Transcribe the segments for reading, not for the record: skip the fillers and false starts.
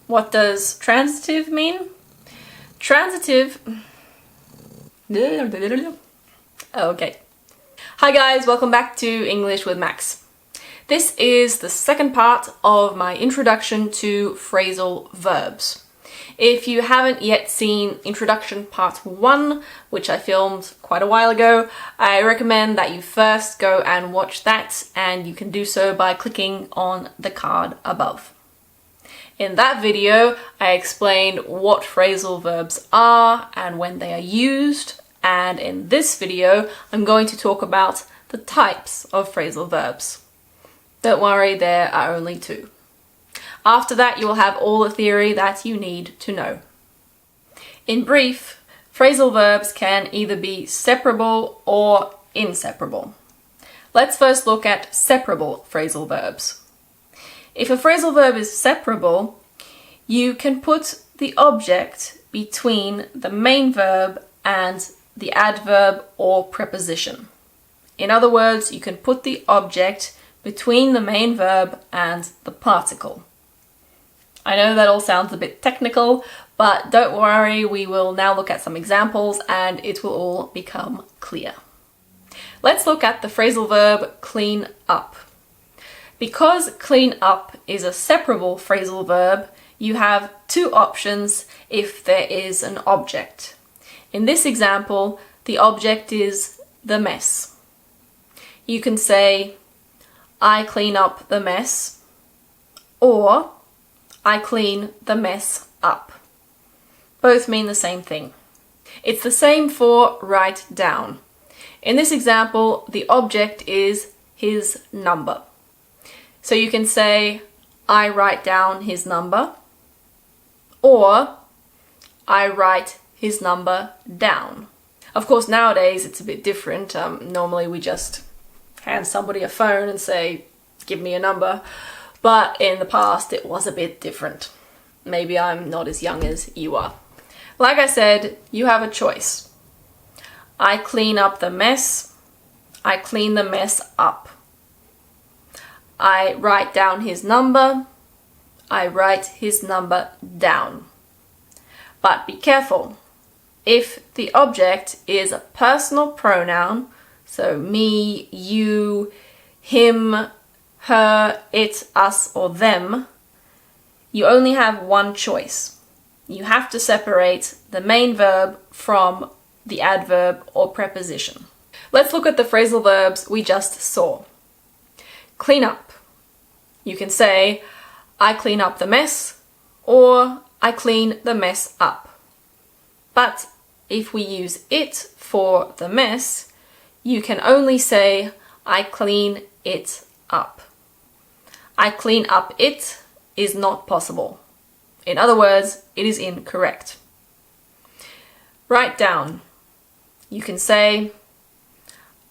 What does transitive mean? Transitive... Okay. Hi guys, welcome back to English with Max. This is the second part of my introduction to phrasal verbs. If you haven't yet seen Introduction Part 1, which I filmed quite a while ago, I recommend that you first go and watch that, and you can do so by clicking on the card above. In that video, I explained what phrasal verbs are and when they are used, and in this video, I'm going to talk about the types of phrasal verbs. Don't worry, there are only two. After that, you will have all the theory that you need to know. In brief, phrasal verbs can either be separable or inseparable. Let's first look at separable phrasal verbs. If a phrasal verb is separable, you can put the object between the main verb and the adverb or preposition. In other words, you can put the object between the main verb and the particle. I know that all sounds a bit technical, but don't worry, we will now look at some examples and it will all become clear. Let's look at the phrasal verb clean up. Because clean up is a separable phrasal verb, you have two options if there is an object. In this example, the object is the mess. You can say, I clean up the mess, or I clean the mess up. Both mean the same thing. It's the same for write down. In this example, the object is his number. So you can say, I write down his number, or I write his number down. Of course, nowadays it's a bit different. Normally we just hand somebody a phone and say, give me a number. But in the past it was a bit different. Maybe I'm not as young as you are. Like I said, you have a choice. I clean up the mess. I clean the mess up. I write down his number. I write his number down. But be careful. If the object is a personal pronoun, so me, you, him, her, it, us, or them, you only have one choice. You have to separate the main verb from the adverb or preposition. Let's look at the phrasal verbs we just saw. Clean up. You can say, I clean up the mess, or I clean the mess up. But if we use it for the mess, you can only say, I clean it up. I clean up it is not possible. In other words, it is incorrect. Write down. You can say,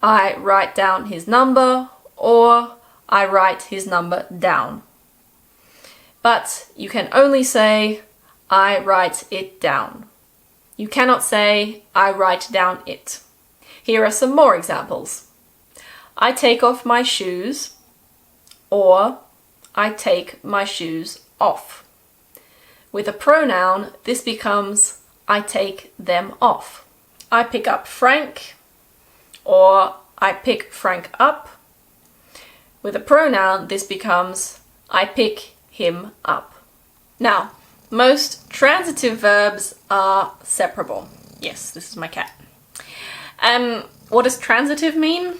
I write down his number, or I write his number down. But you can only say, I write it down. You cannot say, I write down it. Here are some more examples. I take off my shoes, or I take my shoes off. With a pronoun, this becomes I take them off. I pick up Frank, or I pick Frank up. With a pronoun, this becomes I pick him up. Now, most transitive verbs are separable. Yes, this is my cat. What does transitive mean?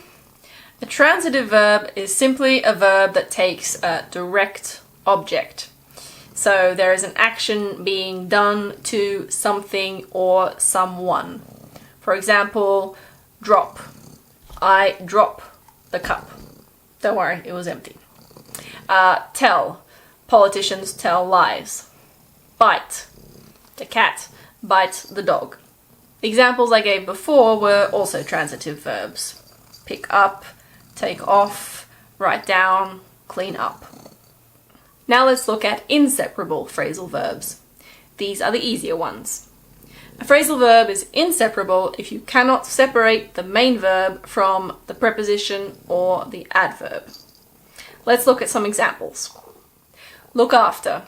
A transitive verb is simply a verb that takes a direct object. So there is an action being done to something or someone. For example, drop. I drop the cup. Don't worry, it was empty. Tell. Politicians tell lies. Bite. The cat bites the dog. The examples I gave before were also transitive verbs. Pick up, take off, write down, clean up. Now let's look at inseparable phrasal verbs. These are the easier ones. A phrasal verb is inseparable if you cannot separate the main verb from the preposition or the adverb. Let's look at some examples. Look after.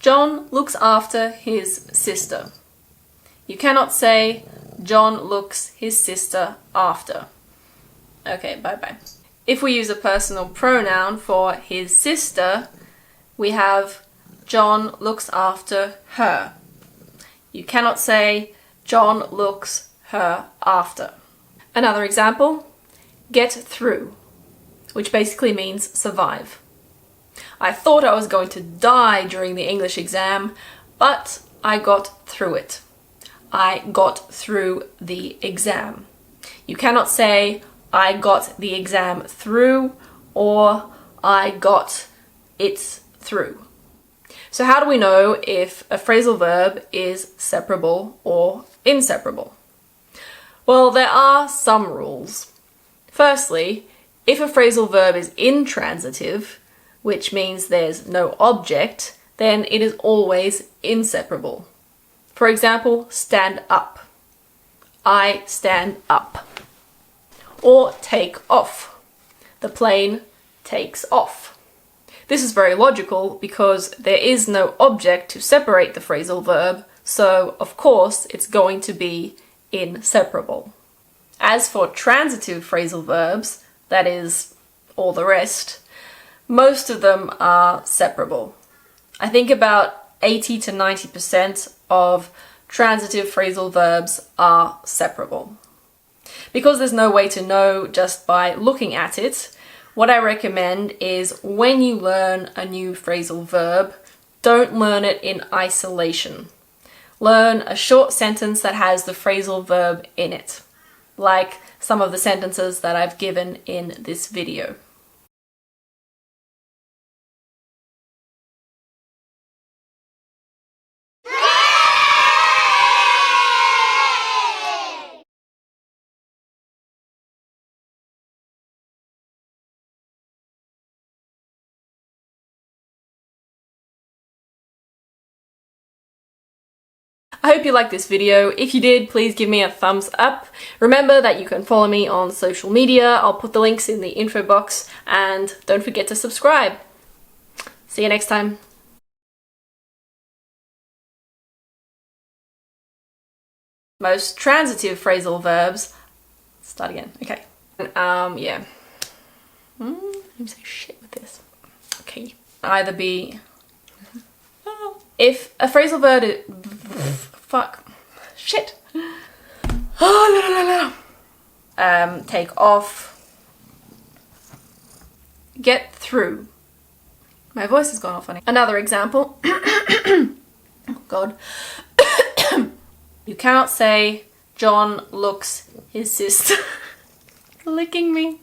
John looks after his sister. You cannot say John looks his sister after. Okay, bye-bye. If we use a personal pronoun for his sister, we have John looks after her. You cannot say John looks her after. Another example, get through, which basically means survive. I thought I was going to die during the English exam, but I got through it. I got through the exam. You cannot say I got the exam through or I got it through. So how do we know if a phrasal verb is separable or inseparable? Well, there are some rules. Firstly, if a phrasal verb is intransitive, which means there's no object, then it is always inseparable. For example, stand up. I stand up. Or take off. The plane takes off. This is very logical because there is no object to separate the phrasal verb, so of course it's going to be inseparable. As for transitive phrasal verbs, that is, all the rest, most of them are separable. I think about 80 to 90% of transitive phrasal verbs are separable. Because there's no way to know just by looking at it, what I recommend is when you learn a new phrasal verb, don't learn it in isolation. Learn a short sentence that has the phrasal verb in it, like some of the sentences that I've given in this video. I hope you liked this video. If you did, please give me a thumbs up. Remember that you can follow me on social media. I'll put the links in the info box, and don't forget to subscribe. See you next time. Most transitive phrasal verbs. Start again. Okay. Yeah. I'm so shit with this. Okay. Either be. If a phrasal verb is. Fuck. Shit. Oh, no. Take off. Get through. My voice has gone off funny. Another example. Oh, God. You cannot say John looks his sister licking me.